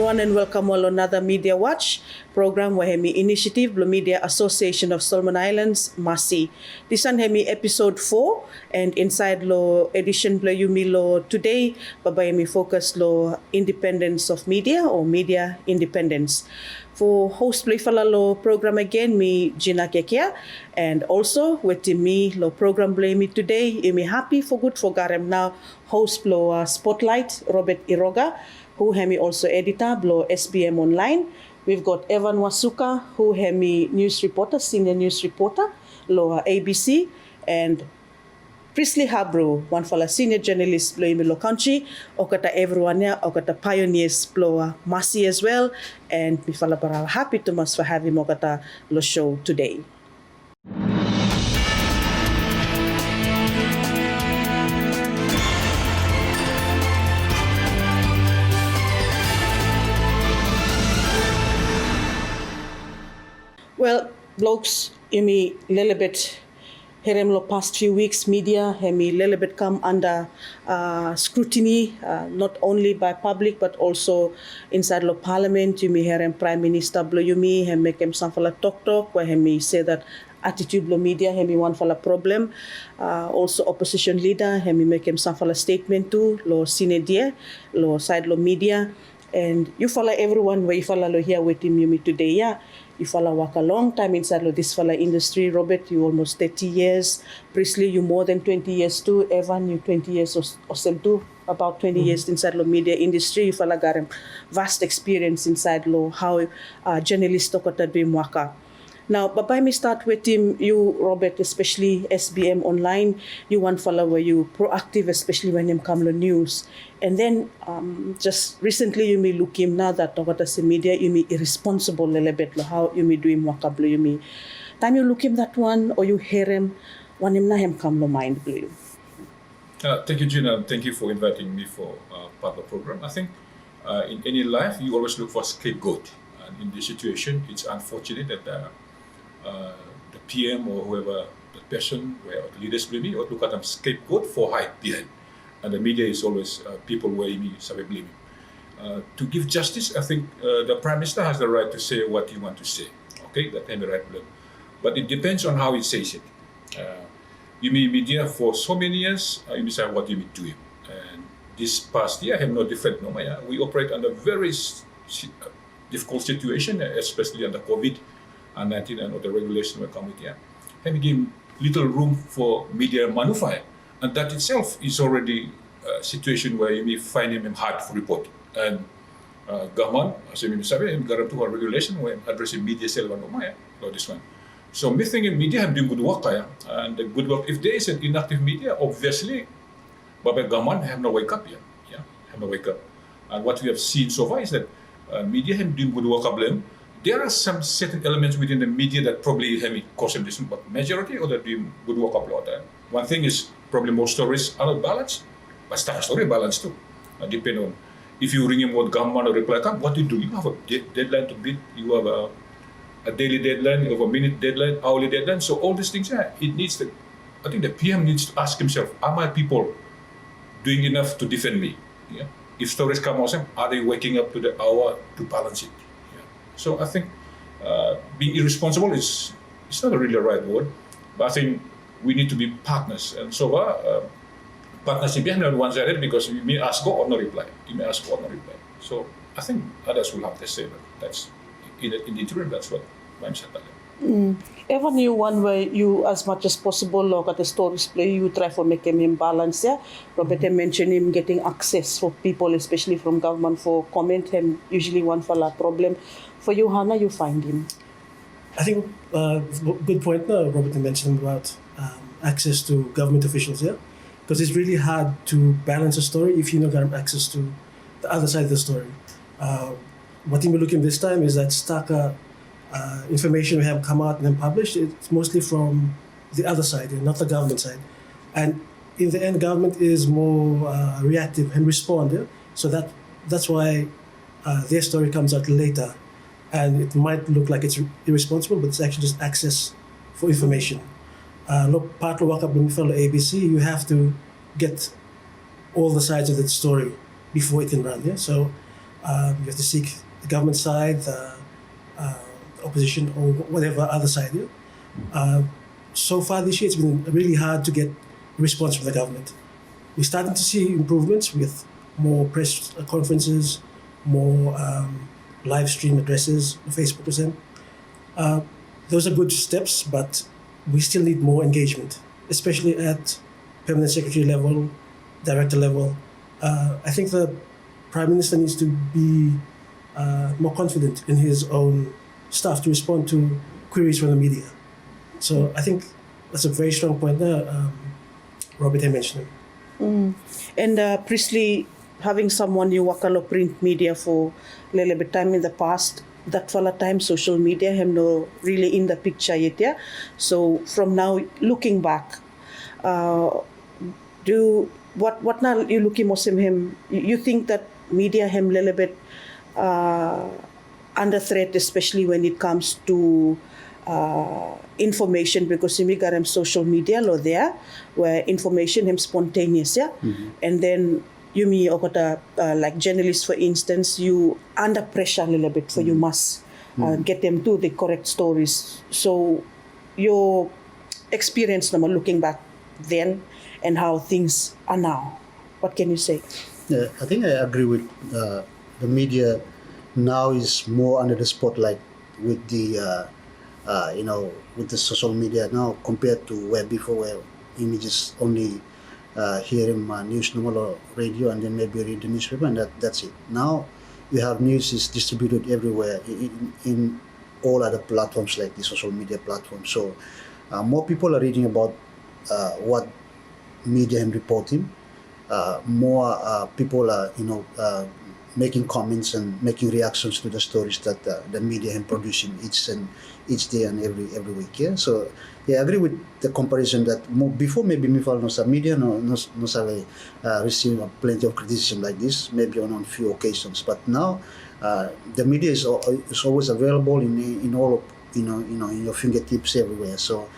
everyone, and welcome to another Media Watch program where Hemi Initiative, the Media Association of Solomon Islands, MASI. This one Hemi episode 4, and inside lo edition lo yumi lo today, baba Hemi focus lo independence of media or media independence. For host play lo program again, me Gina Kekia, and also with me lo program play me today, me happy for good for Garem now host lo Spotlight Robert Iroga, who hemi also editor blo SBM Online. We've got Evan Wasuka, who hemi news reporter, senior news reporter, lo ABC, and Priestley Habru, one fala senior journalist blo imi lo country, okata everyone ya, okata pioneers blo Masi as well, and we fala para happy to mas for having okata lo show today. Well, blokes, imi little bit herem lo past few weeks media hemi little bit come under scrutiny, not only by public but also inside lo parliament. Yumi herem prime minister blo yumi hem make him some fala talk where hemi say that attitude lo media hemi one fala problem. Also opposition leader hemi make him some fala statement too lo sine dia lo side lo media. And you follow everyone where you follow lo here with him yumi today, yeah. You follow work a long time inside of this follow industry. Robert, you almost 30 years. Priestley, you more than 20 years too. Evan, you 20 years or so too. About 20 years inside the media industry. You follow got a vast experience inside lo how journalists talk about being waka. Now, but by me start with him, you, Robert, especially SBM Online, you one follow where you proactive, especially when you come to news. And then just recently you may look him now that what as media, you may irresponsible a little bit, how you may do him wakablo, you may. Time you look him that one or you hear him, one him na him come to mind, blue. Thank you, Gina. Thank you for inviting me for part of the program. I think in any life, you always look for a scapegoat. And in this situation, it's unfortunate that the PM or whoever the person where the leaders blame or look at them scapegoat for hide behind, and the media is always people where me sabe blaming. To give justice, I think the Prime Minister has the right to say what he wants to say. Okay, that can be right blame, but it depends on how he says it. You mean media for so many years, you may say what you mean doing, and this past year I have no different. No, we operate under very difficult situation, especially under COVID-19 and other regulations will come with here. And we give little room for media maneuver. And that itself is already a situation where you may find him hard to report. And government, as you may say, got to a regulation when addressing media cell or this one. So me thinking media have doing good work, and the good work. If there is an inactive media, obviously, but the government have no wake up here. Yeah, have no wake up. And what we have seen so far is that media have doing good work problem. There are some certain elements within the media that probably have caused them this, but majority of them doing good work upload. One thing is probably most stories are not balanced, but stuff story balanced too. Depend on if you ring him what government or reply come, what you do. You have a deadline to beat. You have a daily deadline, you have a minute deadline, hourly deadline. So all these things, yeah, it needs to. I think the PM needs to ask himself: are my people doing enough to defend me? Yeah. If stories come out, are they waking up to the hour to balance it? So I think being irresponsible is not really the right word, but I think we need to be partners. And so partnership is not one-sided because you may ask go or no reply. You may ask go or no reply. So I think others will have to say that. That's in the interim. That's what I'm saying. Ever knew one way you, as much as possible, look at the stories play, you try for making him balance, yeah? Robert mentioned him getting access for people, especially from government, for comment, him usually one for a problem. For you, Hannah, you find him? I think good point Robert mentioned about access to government officials, yeah? Because it's really hard to balance a story if you don't have access to the other side of the story. What we're looking this time is that starker information we have come out and then published, it's mostly from the other side, not the government side. And in the end, government is more reactive and respond. Yeah? So that's why their story comes out later. And it might look like it's irresponsible, but it's actually just access for information. Look, part of work up with fellow ABC, you have to get all the sides of the story before it can run. Yeah? So You have to seek the government side, the opposition, or whatever other side. So far this year, it's been really hard to get a response from the government. We're starting to see improvements with more press conferences, more live stream addresses on Facebook or something. Those are good steps, but we still need more engagement, especially at permanent secretary level, director level. I think the Prime Minister needs to be more confident in his own staff to respond to queries from the media. So I think that's a very strong point there. Robert had mentioned it. And Priestley, having someone you wakalo print media for a little bit time in the past, that fala time social media him no really in the picture yet, yeah. So from now looking back, what now you looking mosim him? You think that media him little bit under threat, especially when it comes to information, because you got social media law there where information him spontaneous, yeah. And then you me or like journalists, for instance, you under pressure a little bit, for you must get them to the correct stories. So your experience now looking back then and how things are now, what can you say? Yeah, I think I agree with the media now is more under the spotlight with the with the social media now compared to where before, where images only hear him news normal or radio and then maybe read the newspaper and that's it. Now you have news is distributed everywhere in all other platforms like the social media platforms. So more people are reading about what media and reporting. More people are making comments and making reactions to the stories that the media are producing each day and every week. Yeah, so I agree with the comparison that before maybe Mifal no sa media no sabe receive plenty of criticism like this, maybe on few occasions, but now the media is always available in all of, in your fingertips everywhere. So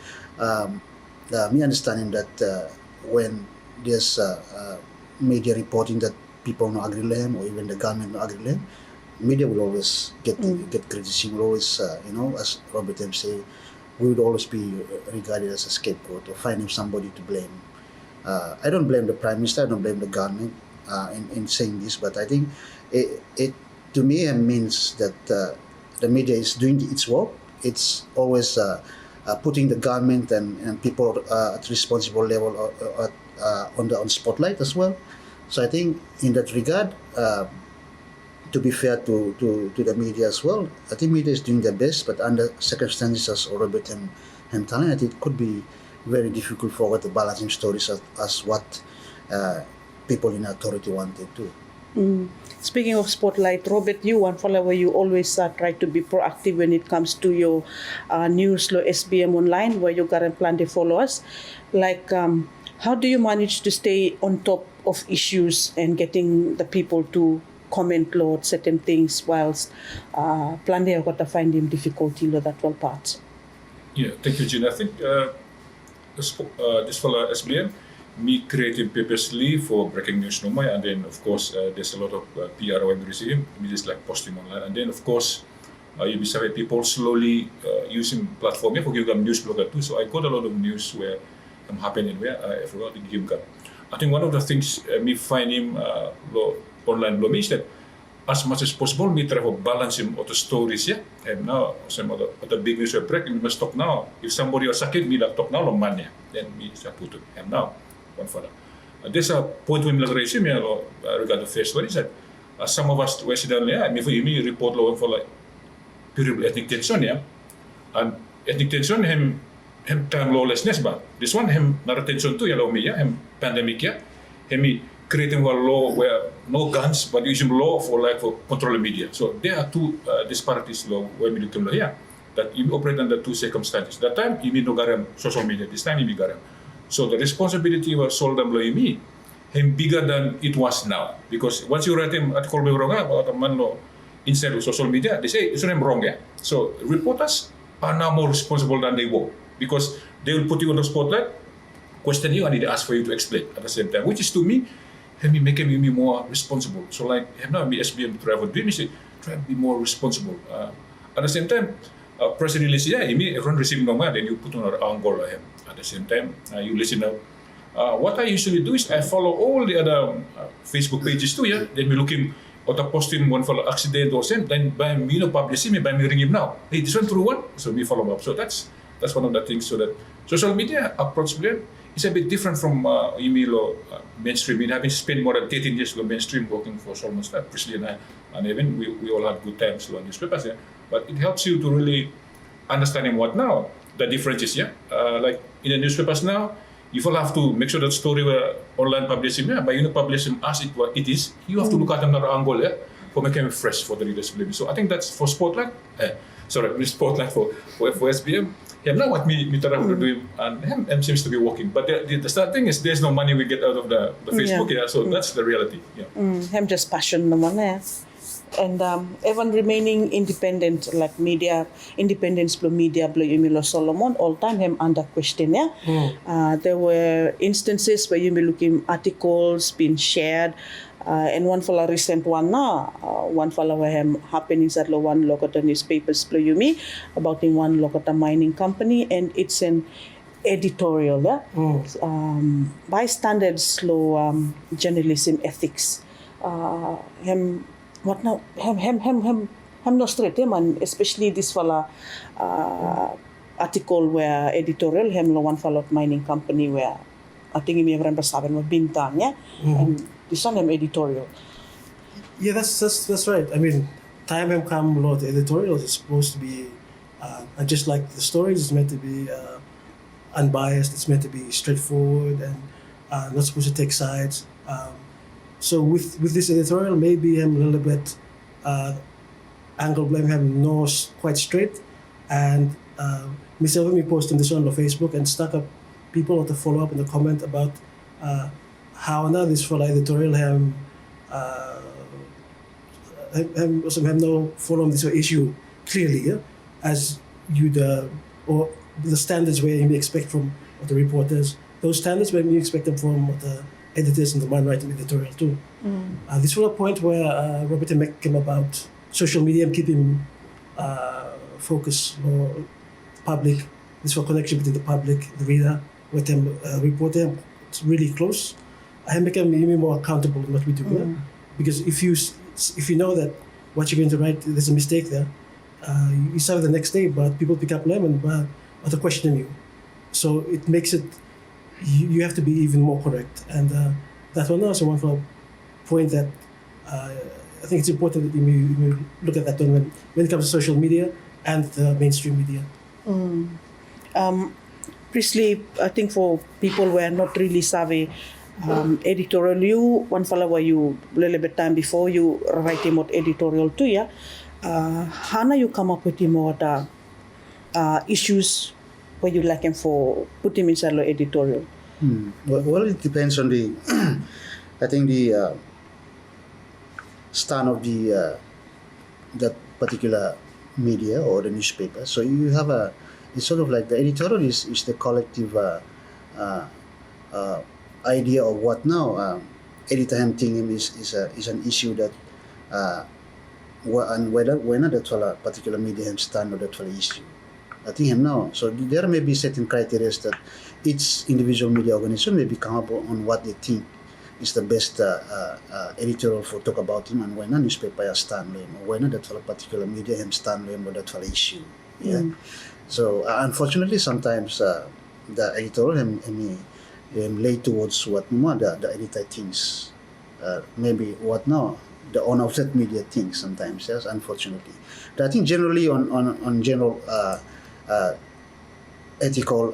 me understanding that when there's media reporting that people no agree with them or even the government no agree with them, media will always get criticism. Will always as Robert M say, we would always be regarded as a scapegoat or finding somebody to blame. I don't blame the Prime Minister, I don't blame the government in saying this, but I think it to me means that the media is doing its work. It's always putting the government and people at responsible level on spotlight as well. So I think in that regard, to be fair to the media as well, I think media is doing their best, but under circumstances as Robert and telling, I think it could be very difficult for the balancing stories as what people in authority wanted to. Speaking of spotlight, Robert, you one follower, you always try to be proactive when it comes to your news, lo SBM online, where you got a plan to follow us. Like, how do you manage to stay on top of issues and getting the people to comment on certain things whilst plan they got to find him difficulty lo that one part? Yeah, thank you, Gina. I think this fellow SBM, me creating purposely for breaking news normal, and then of course there's a lot of PR when we receive him. We just like posting online, and then of course you be savvy people slowly using platform for give them news blogger too. So I got a lot of news where I'm happening where I forgot to give them. I think one of the things me find him online blog is that as much as possible me try to balance him of the stories, yeah. And now some of the big news will break, we must talk now. If somebody was sakit, me like talk now long man, yeah. Then me sa put it. And now one for that. There's a point when we like raise him, yeah, regarding the first one is that some of us were sitting there, me for me report law for like pure ethnic tension, yeah. And ethnic tension him time lawlessness, but this one him not attention to yellow me, yeah, him pandemic, yeah. Him creating a law where no guns, but using law for control the media. So there are two disparities law where we look at here that you operate under two circumstances. That time you mean no garam social media. This time you mean garam. So the responsibility was sold them law me him bigger than it was now, because once you write him article wrong about a man law inside of social media, they say it's not wrong, yeah. So reporters are now more responsible than they were, because they will put you on the spotlight, question you, and they ask for you to explain at the same time, which is to me Have me make me more responsible. So like have now me SBM travel dream is try to be more responsible. At the same time, press release me everyone receive normal, then you put on our goal him. At the same time, you listen out. What I usually do is I follow all the other Facebook pages too. Then we looking or posting one follow accident or something. Then by me publishing me by me ring him now. Hey, this one true one. So we follow up. So that's one of the things. So that social media approach plan is a bit different from email or mainstream. We having spent more than 13 years with mainstream working for almost Presley and I, and even we all had good times on newspapers. But it helps you to really understanding what now the differences. Like in the newspapers now, you will have to make sure that story were online publishing. But you know publishing as what it is, you have to look at another angle for making it fresh for the readers. So I think that's for Spotlight. Spotlight for SBM. Now what me try to do and him seems to be working. But the sad thing is there's no money we get out of the Facebook. So that's the reality. Him just passion naman and even remaining independent like media independence below media below Yumilo Solomon all time him under question. There were instances where you be looking articles being shared and one for a recent one now one for where him happening at one local newspapers below Yumi about in one local mining company and it's an editorial by standards law journalism ethics him what now? Hem no straight man, especially this fella article where editorial hem lo one fella mining company where I think he may remember seven with bintang and this one hem editorial. Yeah, that's right. I mean, time hem come lot the editorials is supposed to be just like the stories is meant to be unbiased. It's meant to be straightforward and not supposed to take sides. So with this editorial, maybe I'm a little bit angle blame him no quite straight, and myself me posting this on the Facebook and stuck up people to follow up in the comment about how now this for editorial him no follow this issue clearly as you or the standards where you expect from the reporters, those standards where you expect them from the editors and the man writing editorial too. This was a point where Robert M. came about social media and keeping focus or public. This was connection between the public, the reader, with them reporter. It's really close. I become even more accountable in what we do. Because if you know that what you're going to write, there's a mistake there, you start the next day, but people pick up them and are questioning you. So it makes it. You have to be even more correct, and that one also one for a point that I think it's important that you look at that one when it comes to social media and the mainstream media. Precisely, I think for people who are not really savvy, editorial, you one fellow where you a little bit time before you write about editorial too, Hana you come up with more issues where you like him for put him inside the editorial? Well, it depends on the, I think the stand of the that particular media or the newspaper. So you have it's sort of like the editorial is the collective idea of what now editor him thinking is an issue that and whether that particular media him stand or that issue. I think him now. So there may be certain criteria that each individual media organization may come up on what they think is the best editorial for talk about him and when a newspaper stand him or when that particular media him stand him or that issue. So unfortunately sometimes the editorial him lay towards what the editor thinks. Maybe what now the owner of that media thinks sometimes, yes, unfortunately. But I think generally on general ethical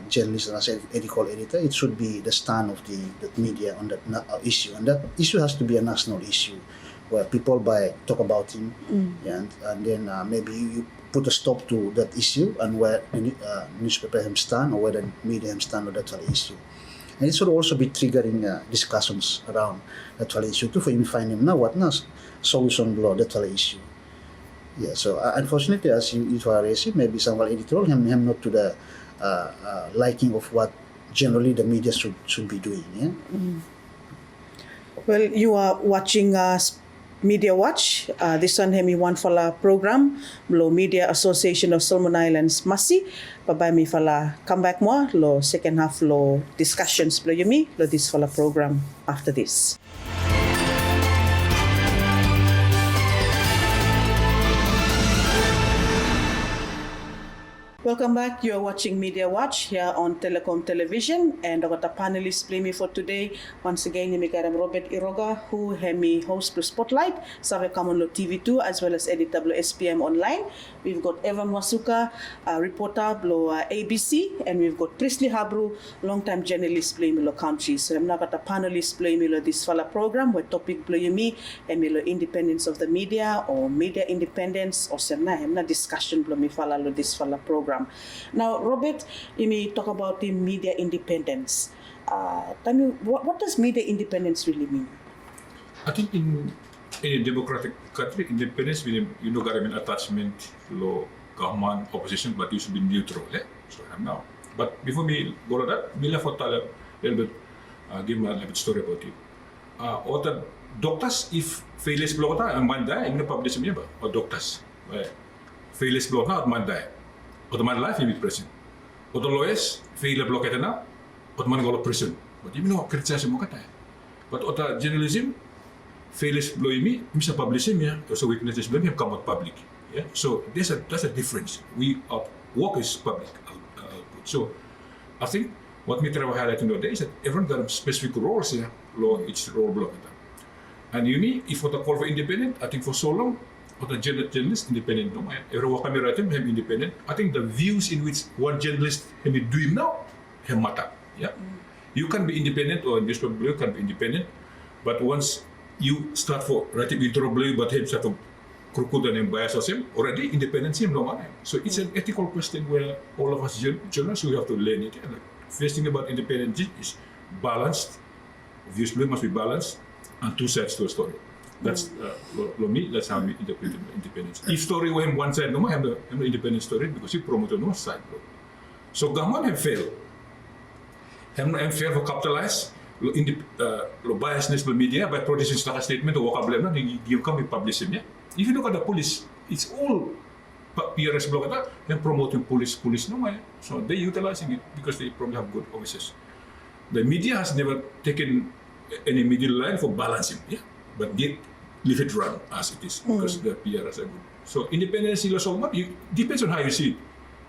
journalist and as an ethical editor, it should be the stand of the media on that issue, and that issue has to be a national issue where people talk about him, and then maybe you put a stop to that issue and where the newspaper him stand or where the media him stand on that issue. And it should also be triggering discussions around that issue too for him find him now what now solution below that issue. Yeah, so unfortunately, as you are raising, maybe some editorial him not to the liking of what generally the media should be doing. Well, you are watching Media Watch. This one hemi one fala program lo Media Association of Solomon Islands Masi. Babay mi fala come back more lo second half lo discussions lo yumi lo this fala program after this. Welcome back. You are watching Media Watch here on Telecom Television, and I got the panelists play me for today. Once again, I'm Robert Iroga, who hemi host to Spotlight, Sabe Kamonlo TV2, as well as editor blo SPM Online. We've got Evan Wasuka, reporter blo ABC, and we've got Priestley Habru, long-time journalist play me lo country. So I'm now got the panelists play me lo this fala program where topic play me and me lo independence of the media or media independence or semna discussion blo me fala lo this fala program. Now, Robert, you may talk about the media independence. Tell me, what does media independence really mean? I think in a democratic country, independence means you know government attachment, law, government, opposition, but you should be neutral. So I'm now. But before me go to that, me left for tell a little bit, give me a little bit story about it. Or the doctors, if failures block out, and man die, I'm going to publish me about or doctors. Failures block out, man die. Or the man life in prison. Or the lawyers, fail block it now, or the man go to prison. But you know, criticize mo kata. But or the journalism, failures blow me, Mr. Publishing, yeah, also weaknesses blow me come out public. Yeah, so that's a difference. We work is public output. So I think what we try to highlight nowadays is that everyone got specific roles here, law each role block. And you mean if what I call for independent, I think for so long. But the journalist independent no man. Every work kami writing him independent. I think the views in which one journalist can be doing now him matter. Yeah. You can be independent or newspaper blog can be independent, but once you start for writing intro blog but him start to crooked and bias or him already independence him no man. So it's an ethical question where all of us journalists we have to learn it. And the first thing about independence is balanced. Views blog must be balanced and two sides to a story. That's me. That's how we interpret independence. If story when one side no, have the independent story because you promote no side. So government have failed. Have failed for capitalize biasness of media by producing a statement or vocabulary. You can be publishing. Yeah. If you look at the police, it's all PRS block that and promoting police no. So they utilizing it because they probably have good officers. The media has never taken any middle line for balancing. Yeah. But they leave it run as it is because the PRs are good. So independence is also depends on how you see it.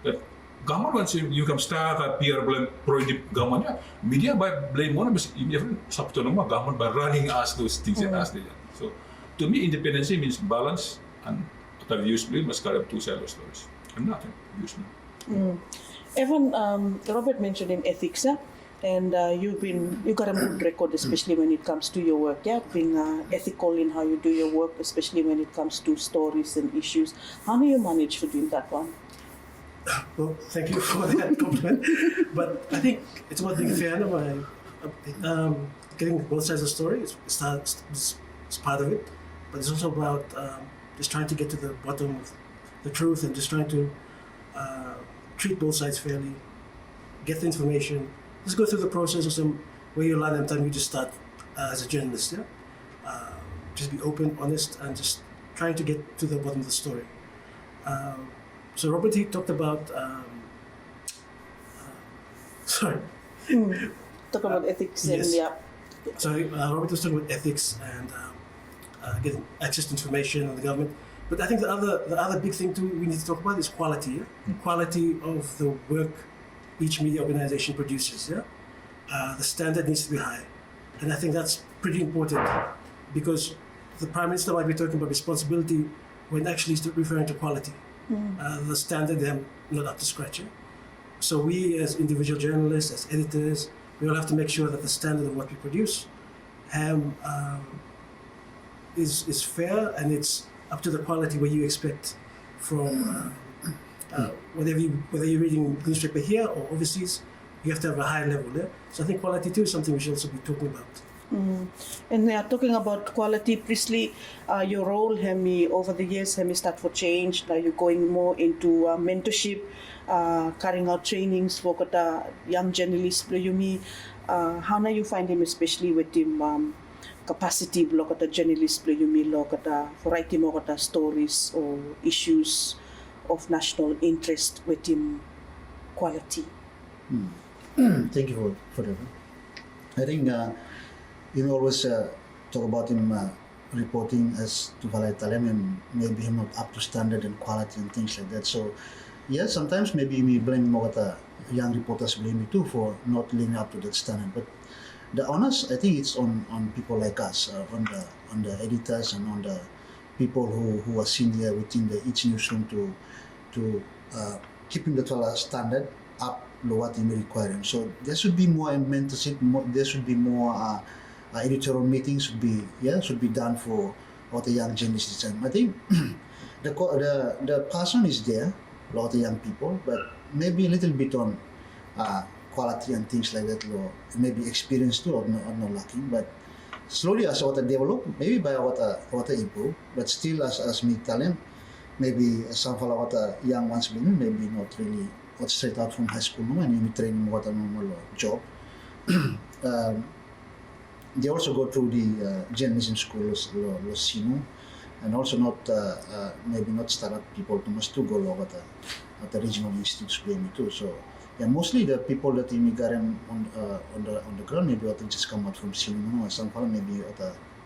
That government once you can start a PR blame pro government, media by blame one but even subautonomous government by running as those things as they are. So to me independence means balance and the views blame must carry two sides of stories. I'm not useful. Evan, Robert mentioned in ethics, and you got a good record, especially when it comes to your work. Yeah, being ethical in how you do your work, especially when it comes to stories and issues. How do you manage to do that one? Well, thank you for that compliment. But I think it's about being fair. Getting both sides of the story is part of it, but it's also about just trying to get to the bottom of the truth and just trying to treat both sides fairly, get the information. Just go through the process of some where you learn and time you just start as a journalist. Yeah, just be open, honest, and just trying to get to the bottom of the story. So Robert, he talked about Talk about ethics yes. and yeah. So Robert was talking about ethics and getting access to information and the government. But I think the other big thing too we need to talk about is quality. Yeah? Quality of the work each media organization produces. Yeah, the standard needs to be high, and I think that's pretty important because the Prime Minister might be talking about responsibility when actually he's referring to quality. The standard they're not up to scratch. Yeah? So we as individual journalists, as editors, we all have to make sure that the standard of what we produce is fair and it's up to the quality where you expect from whether you're reading newspaper here or overseas, you have to have a high level there. So I think quality too is something we should also be talking about. And we are talking about quality. Priestley, your role over the years start for change. Now you're going more into mentorship, carrying out trainings for young journalists. How now you find him, especially with him capacity lo kata journalist lo yumi lo kata for writing mo kata stories or issues of national interest with him quality. Thank you for that. I think you always talk about him reporting as to Valai Talem and maybe him not up to standard and quality and things like that. So yeah, sometimes maybe me blame more young reporters blame me too for not living up to that standard. But the honest, I think it's on people like us, on the editors and on the people who are senior within each newsroom to keeping the standard up to what they require. So there should be more mentorship. There should be more editorial meetings should be done for all the young journalists. And I think the passion is there, a lot of young people, but maybe a little bit on quality and things like that, or maybe experience too, or not lacking. But slowly as what develop, maybe by what improve, but still as me talent, maybe some of what young ones been maybe not really what straight out from high school no, and you training what a normal job. They also go through the journalism school, los sino, and also not maybe not startup people too much to go at the regional institutes too. So yeah, mostly the people that got on the ground maybe what just come out from sino, no, some people maybe what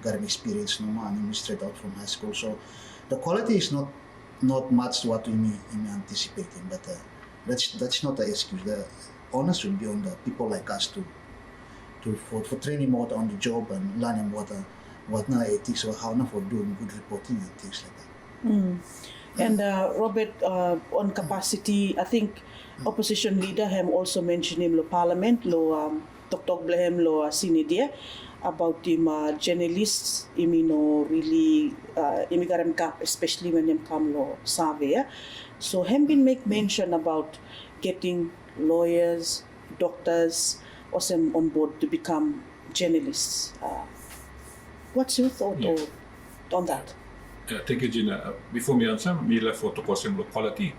got an experience no, and straight out from high school. So the quality is not much to what we anticipating, but that's not the excuse. The onus should be on the people like us for training more on the job and learning what na ethics or how na for doing good reporting and things like that. And Robert, on capacity, I think opposition leader him also mentioned him lo parliament lo tok blehem lo sinidia about him journalists no really imigarem gap, especially when him come lo survey. So him been make mention about getting lawyers, doctors, or some on board to become journalists. What's your thought on that? Thank you, Gina. Before me answer, me left for question of quality.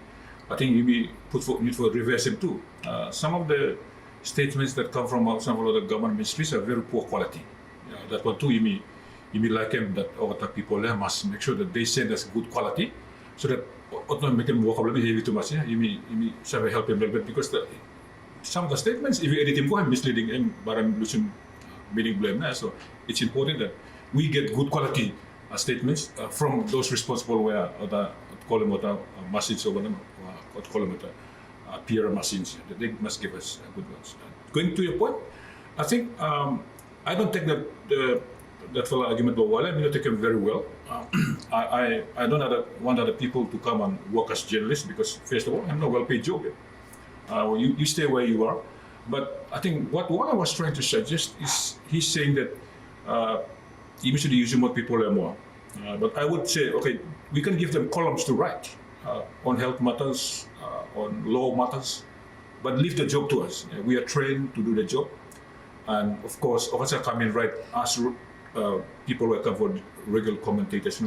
I think you need for reverse him too. Some of the statements that come from some of the government ministries are very poor quality. That one too, you may like them that all the people there must make sure that they send us good quality, so that not make them work a little bit heavy too much. You may help them a little bit because some of the statements, if you edit them, I'm misleading and barang losing meaning blame. So it's important that we get good quality statements from those responsible where the call them machines or whatever, what call them peer machines. They must give us good ones. Going to your point, I think I don't take that full argument about Wale. I mean, I take him very well. I don't want other people to come and work as journalists because first of all, I'm not well-paid job. You stay where you are. But I think what I was trying to suggest is he's saying that you should use more people more. But I would say, okay, we can give them columns to write on health matters, on law matters, but leave the job to us. We are trained to do the job. And of course, officers come in right as people who come for regular commentators.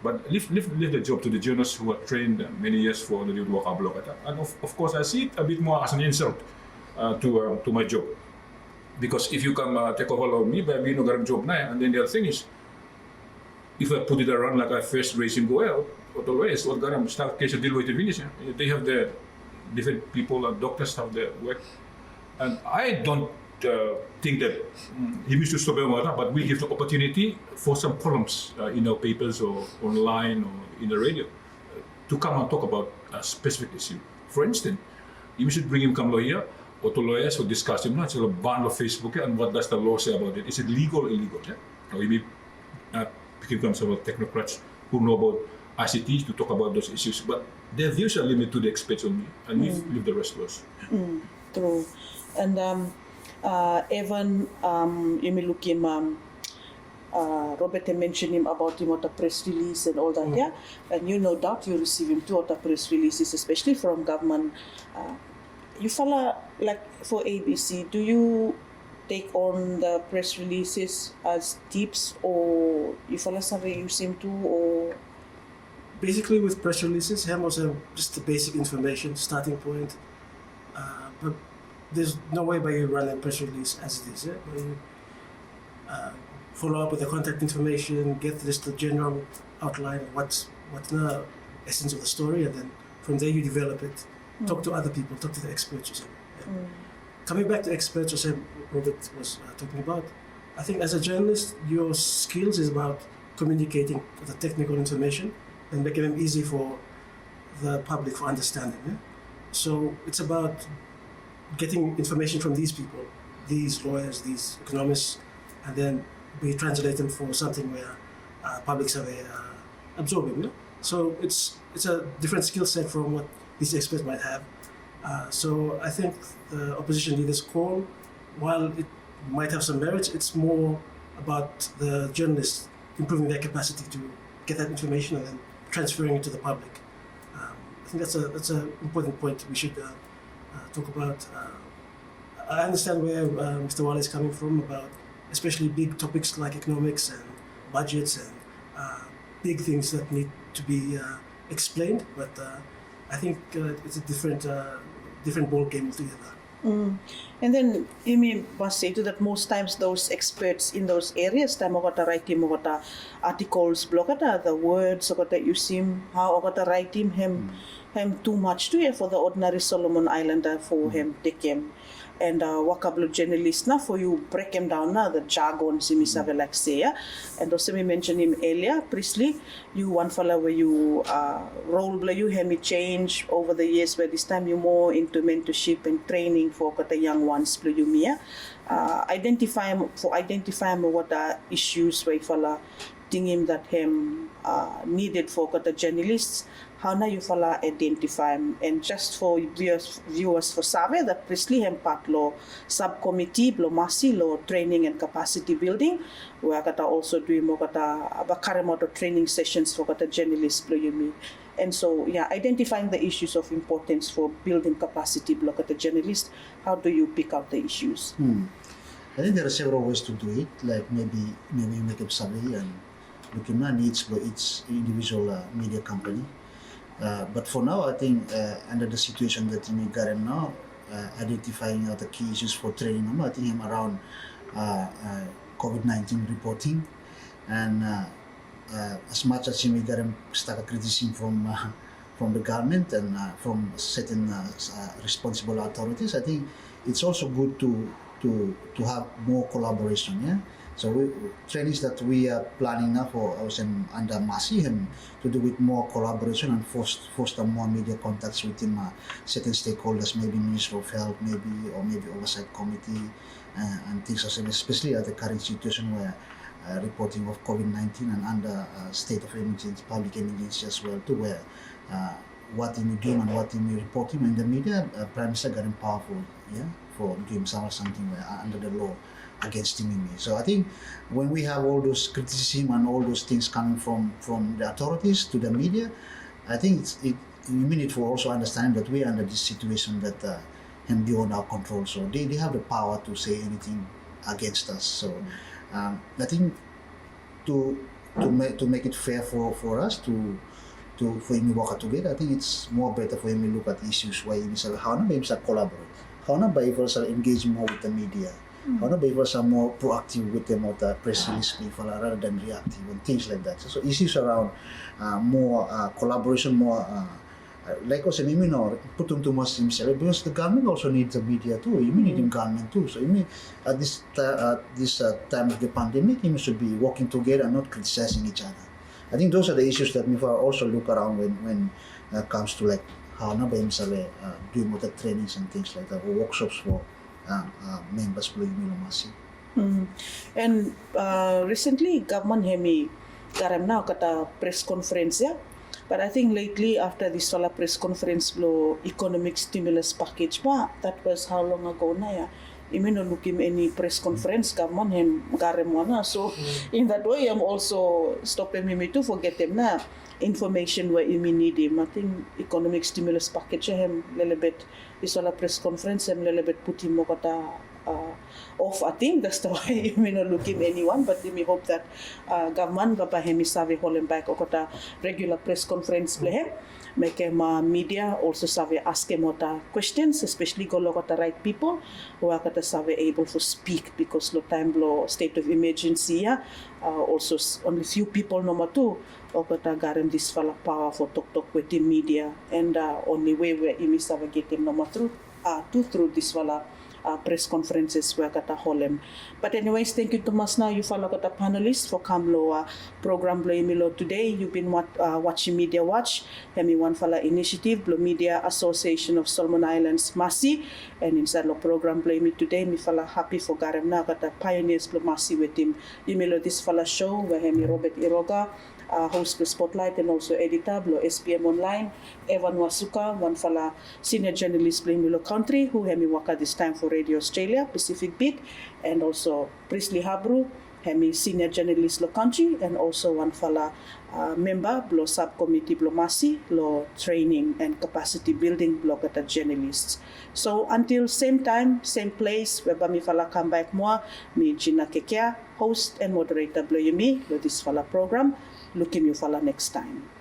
But leave the job to the journalists who are trained many years for the work blog. And of course, I see it a bit more as an insult to my job. Because if you come take over me, but we no got a job now, and then the other thing is, if I put it around like I first raised him go out, otherwise, what got start case deal with the finish. They have the different people, doctors have their work, and I don't think that he needs to stop him, but we give the opportunity for some columns in our papers or online or in the radio to come and talk about a specific issue. For instance, you should bring him come here, or to lawyers who discuss him, it's a ban of Facebook, and what does the law say about it? Is it legal or illegal? Or maybe become some technocrats who know about ICTs to talk about those issues, but their views are limited to the experts only, and leave the rest to us. True. And Evan, you may look him, Robert mentioned him about him at a press release and all that, and you no doubt you receive him too at the press releases, especially from government. You fella, like for ABC, do you take on the press releases as tips, or you fella survey use him too, or? Basically, with press releases, him also just the basic information, starting point. But there's no way by you run a press release as it is. follow up with the contact information, get just the general outline of what's the essence of the story, and then from there you develop it. Talk to other people, talk to the experts. You said. Yeah. Coming back to experts, you said Robert was talking about. I think as a journalist, your skills is about communicating the technical information and making them easy for the public for understanding. Yeah? So it's about getting information from these people, these lawyers, these economists, and then we translate them for something where publics are absorbing. You know? So it's a different skill set from what these experts might have. So I think the opposition leaders' call, while it might have some merits, it's more about the journalists improving their capacity to get that information and then transferring it to the public. I think that's an important point we should talk about. I understand where Mr. Wale is coming from about especially big topics like economics and budgets and big things that need to be explained, but I think it's a different ball game altogether. And then you must say to that most times those experts in those areas, time ogata writing ogata articles, blogata the words ogata use him, how ogata write him too much to for the ordinary Solomon Islander for him take him. And wakablo journalist na for you break him down na the jargon simisave like say and also we mentioned him earlier Priestley you one fellow where you role play you have me change over the years where this time you more into mentorship and training for the young ones play you me identify what the issues where fella think him that him needed for the journalists. How na you fala identify and just for viewers for Save that Priestley hem part lo subcommittee lo masi lo training and capacity building where kata also do mo kata bakare mo training sessions for kata journalists lo yumi and so identifying the issues of importance for building capacity lo kata journalist. How do you pick out the issues? I think there are several ways to do it, like maybe you make a survey and looking at needs for each individual media company. But for now, I think under the situation that we got in now, identifying the key issues for training, I think I'm around COVID-19 reporting, and as much as we got start criticism from the government and from certain responsible authorities, I think it's also good to have more collaboration. Yeah. So trainings that we are planning now for us and under Masi to do with more collaboration and foster more media contacts within certain stakeholders, maybe Ministry of Health, maybe Oversight Committee and things like that, especially at the current situation where reporting of COVID-19 and under state of emergency, public emergency as well too, where what in the game and what in the reporting in the media, Prime Minister got powerful, for doing something where under the law against him. So I think when we have all those criticism and all those things coming from the authorities to the media, I think you need to also understand that we are under this situation that and beyond our control. So they have the power to say anything against us. So I think to make it fair for us for him to work together, I think it's more better for him to look at issues where he say how na ba collaborate, how na ba engage more with the media. How na ba more proactive with them or the press release rather than reactive and things like that. So issues around more collaboration, more like I said, put them too much himself because the government also needs the media too. You need government too. So at this time of the pandemic, you should be working together and not criticizing each other. I think those are the issues that we also look around when it comes to like how na ba doing more trainings and things like that or workshops for members of the Masi. And recently, government hemi karam na kata press conference but I think lately after this solar press conference lo economic stimulus package that was how long ago na no looking any press conference government hem karam na so in that way I'm also stopping me to forget them na information where you need him. I think economic stimulus package hem little bit is all a press conference hem little bit put him kata off a team. That's the why you may not look him anyone, but we hope that government bapa hemi save holen back okota regular press conference plehe. Make media also save ask him questions, especially go look at the right people who are kata save able to speak because lo time lo state of emergency also only few people number two okata garam this fala power for talk with the media and only way where imi save get him number two through this fala press conferences where kata holem. But anyways, thank you Thomas now you follow kata panelists for kamlo program blo imilo today. You've been watching Media Watch, hemi one fala initiative blo Media Association of Solomon Islands Masi, and inside lo program blo imi today mi fala happy for garem na kata pioneers blo Masi with him imilo this fala show where hemi Robert Iroga host the spotlight and also editor blo SPM online, Evan Wasuka one fala senior journalist blo imilo country who hemi waka this time for Radio Australia Pacific Beat, and also Priestley Habru hemi senior journalist lo country, and also one fala member blo subcommittee blo Masi lo training and capacity building blo kata journalists. So until same time same place where mi fala come back more mi Gina Kekia host and moderator blo yumi lo this fala program. Looking you fala next time.